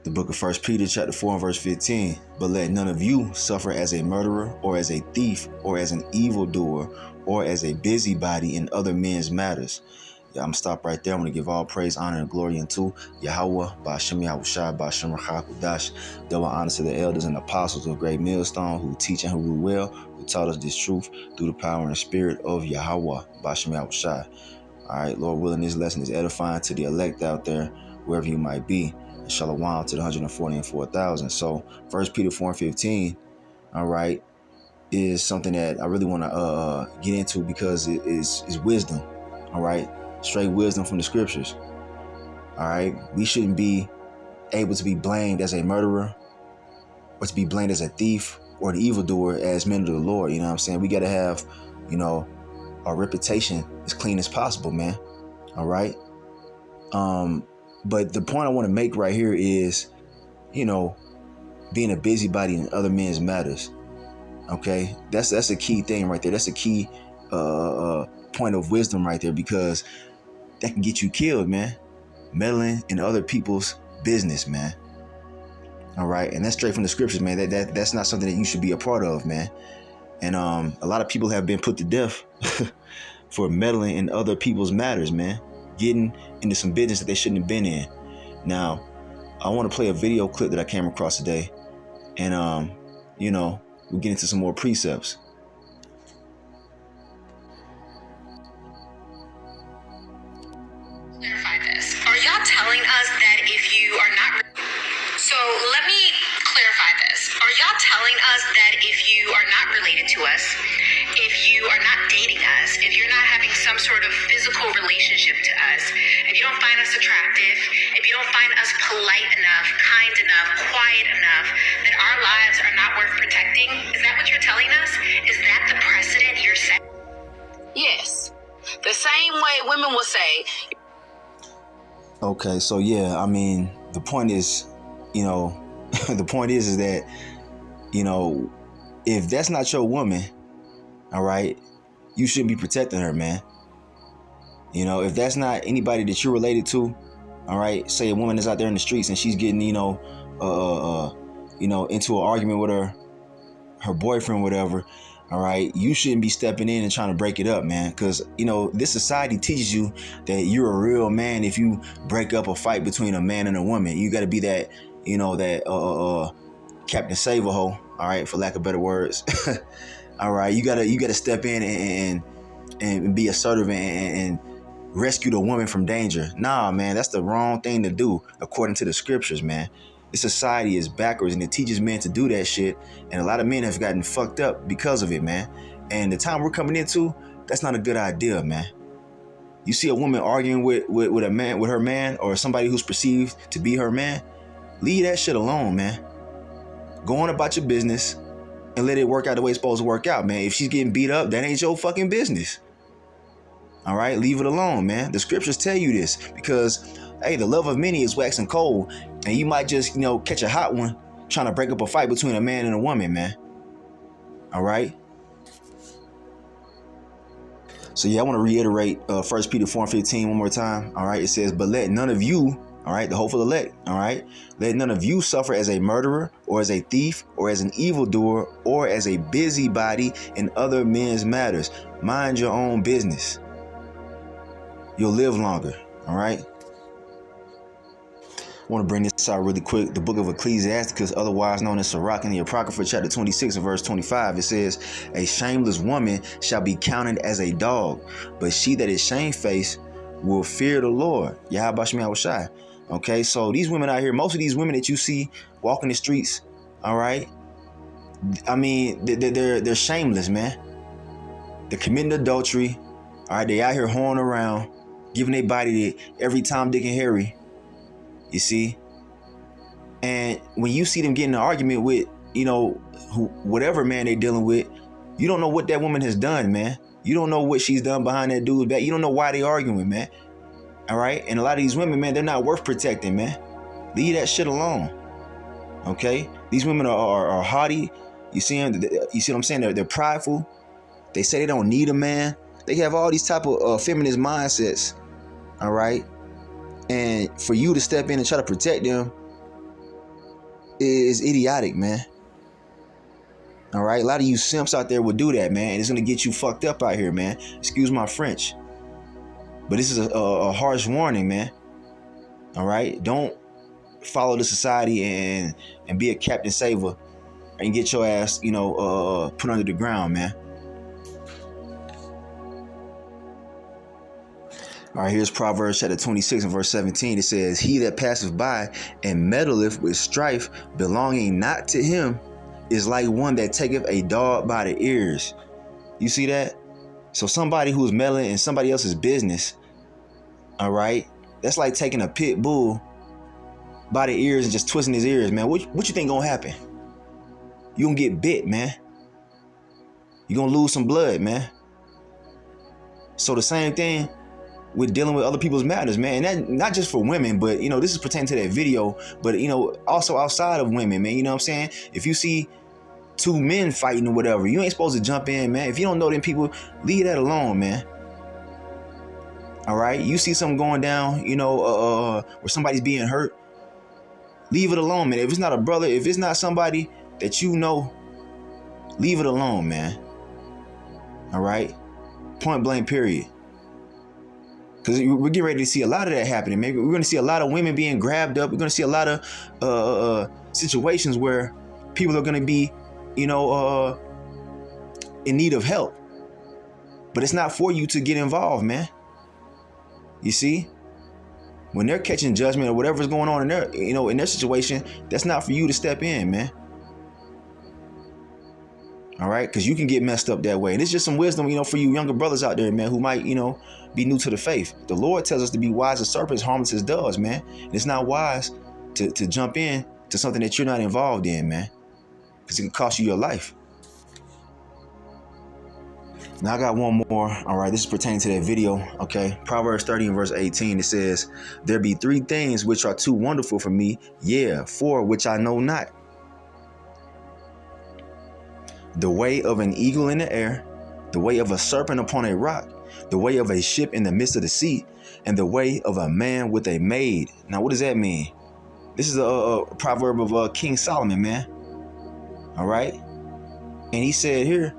The book of 1 Peter chapter 4 and verse 15. But let none of you suffer as a murderer or as a thief or as an evildoer or as a busybody in other men's matters. Yeah, I'm going to stop right there. I'm going to give all praise, honor, and glory unto Yahweh, Ba'ashem Yahushua, Ba'ashem Rachakudash. Double honor to the elders and apostles of Great Millstone who teach and who rule well, who taught us this truth through the power and the spirit of Yahweh, Ba'ashem Yahushua. All right, Lord willing, this lesson is edifying to the elect out there, wherever you might be. And shalom to the 144,000. So 1 Peter 4 and 15, all right, is something that I really want to get into because it is wisdom, all right? Straight wisdom from the scriptures. All right. We shouldn't be able to be blamed as a murderer or to be blamed as a thief or the evildoer as men of the Lord. You know what I'm saying? We got to have, you know, our reputation as clean as possible, man. All right. But the point I want to make right here is, you know, being a busybody in other men's matters. OK, that's a key thing right there. That's a key point of wisdom right there, because that can get you killed, man. Meddling in other people's business, man. All right. And that's straight from the scriptures, man. That's not something that you should be a part of, man. And a lot of people have been put to death for meddling in other people's matters, man. Getting into some business that they shouldn't have been in. Now, I want to play a video clip that I came across today. And, you know, we'll get into some more precepts. Telling us that if you are not, so let me clarify this. Are y'all telling us that if you are not related to us, if you are not dating us, if you're not having some sort of physical relationship to us, if you don't find us attractive, if you don't find us polite enough, kind enough, quiet enough, that our lives are not worth protecting? Is that what you're telling us? Is that the precedent you're setting? Yes. The same way women will say. Okay, so yeah, I mean, the point is, you know, the point is that, you know, if that's not your woman, all right, you shouldn't be protecting her, man. You know, if that's not anybody that you're related to, all right, say a woman is out there in the streets and she's getting, you know, into an argument with her boyfriend, whatever. All right, you shouldn't be stepping in and trying to break it up, man, because, you know, this society teaches you that you're a real man if you break up a fight between a man and a woman. You got to be that, you know, that Captain Save-A-Ho, all right, for lack of better words. All right, you gotta step in and be assertive and rescue the woman from danger. Nah, man, that's the wrong thing to do according to the scriptures, man. This society is backwards and it teaches men to do that shit. And a lot of men have gotten fucked up because of it, man. And the time we're coming into, that's not a good idea, man. You see a woman arguing with a man, with her man, or somebody who's perceived to be her man, leave that shit alone, man. Go on about your business and let it work out the way it's supposed to work out, man. If she's getting beat up, that ain't your fucking business. All right, leave it alone, man. The scriptures tell you this because, hey, the love of many is waxing cold. And you might just, you know, catch a hot one trying to break up a fight between a man and a woman, man. All right. So, yeah, I want to reiterate 1 Peter 4 and 15 one more time. All right. It says, but let none of you, all right, the hopeful elect, all right, let none of you suffer as a murderer or as a thief or as an evildoer or as a busybody in other men's matters. Mind your own business. You'll live longer. All right. I want to bring this out really quick. The book of Ecclesiasticus, otherwise known as Sirach, in the Apocrypha, chapter 26 and verse 25, it says, a shameless woman shall be counted as a dog, but she that is shamefaced will fear the Lord. Yahweh Shem Yahushai. Okay, so these women out here, most of these women that you see walking the streets, all right, I mean, they're shameless, man. They're committing adultery. All right, they out here whoring around, giving their body to every Tom, Dick, and Harry. You see, and when you see them getting an argument with, you know, whatever man they're dealing with, you don't know what that woman has done, man. You don't know what she's done behind that dude's back. You don't know why they arguing, man. All right. And a lot of these women, man, they're not worth protecting, man. Leave that shit alone. OK, these women are haughty. You see them. You see what I'm saying? They're prideful. They say they don't need a man. They have all these type of feminist mindsets. All right. And for you to step in and try to protect them, is idiotic, man. All right, a lot of you simps out there will do that, man, and it's gonna get you fucked up out here, man. Excuse my French, but this is a harsh warning, man. All right, don't follow the society and be a Captain Saver and get your ass, put under the ground, man. All right, here's Proverbs chapter 26 and verse 17. It says, "He that passeth by and meddleth with strife belonging not to him is like one that taketh a dog by the ears." You see that? So somebody who's meddling in somebody else's business, all right, that's like taking a pit bull by the ears and just twisting his ears, man. What you think gonna happen? You gonna get bit, man. You gonna lose some blood, man. So the same thing with dealing with other people's matters, man. And that not just for women, but this is pertaining to that video, but also outside of women, man. You know what I'm saying? If you see two men fighting or whatever, you ain't supposed to jump in, man. If you don't know them people, leave that alone, man. All right, you see something going down, where somebody's being hurt, leave it alone, man. If it's not a brother, if it's not somebody that you know, leave it alone, man. All right, point blank, period. Because we're getting ready to see a lot of that happening. Maybe we're going to see a lot of women being grabbed up. We're going to see a lot of situations where people are going to be, in need of help. But it's not for you to get involved, man. You see, when they're catching judgment or whatever's going on in their, in their situation, that's not for you to step in, man. All right, because you can get messed up that way. And it's just some wisdom, for you younger brothers out there, man, who might, be new to the faith. The Lord tells us to be wise as serpents, harmless as doves, man. And it's not wise to jump in to something that you're not involved in, man, because it can cost you your life. Now I got one more. All right, this is pertaining to that video. Okay, Proverbs 30 and verse 18. It says, "There be three things which are too wonderful for me, yea, four which I know not. The way of an eagle in the air, the way of a serpent upon a rock, the way of a ship in the midst of the sea, and the way of a man with a maid." Now, what does that mean? This is a proverb of King Solomon, man. All right. And he said here,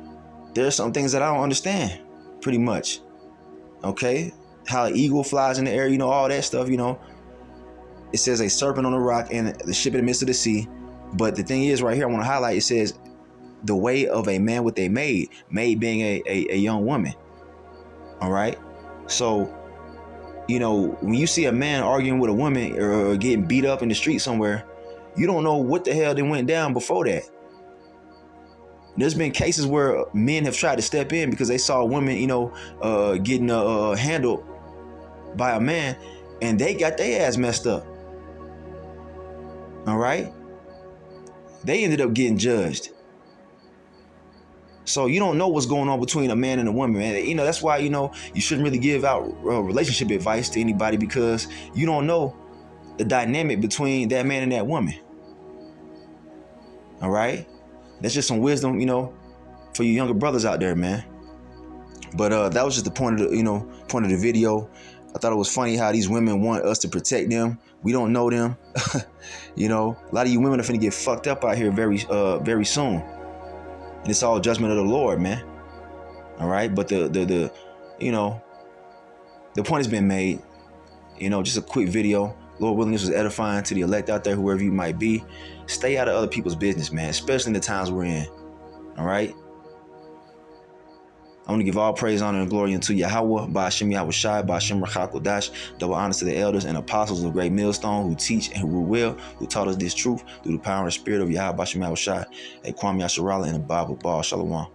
there's some things that I don't understand, pretty much. Okay. How an eagle flies in the air, all that stuff, It says a serpent on a rock and the ship in the midst of the sea. But the thing is right here, I want to highlight, it says the way of a man with a maid, maid being a young woman. All right. So, when you see a man arguing with a woman or getting beat up in the street somewhere, you don't know what the hell they went down before that. There's been cases where men have tried to step in because they saw women, getting handled by a man, and they got their ass messed up. All right. They ended up getting judged. So you don't know what's going on between a man and a woman, man. That's why, you shouldn't really give out relationship advice to anybody, because you don't know the dynamic between that man and that woman. All right. That's just some wisdom, for you younger brothers out there, man. But that was just the point of the video. I thought it was funny how these women want us to protect them. We don't know them. A lot of you women are finna get fucked up out here very soon. And it's all judgment of the Lord, man. All right. But the point has been made. Just a quick video. Lord willing, this was edifying to the elect out there, whoever you might be. Stay out of other people's business, man, especially in the times we're in. All right. I want to give all praise, honor, and glory unto Yahweh, Ba'ashem Yahweh Shai, Ba'ashem Rachakodash, double honors to the elders and apostles of Great Millstone who teach and who rule well, who taught us this truth through the power and the spirit of Yahweh, Ba'ashem Yahweh Shai, a Kwame Yasharala, and the Bible. Shalom.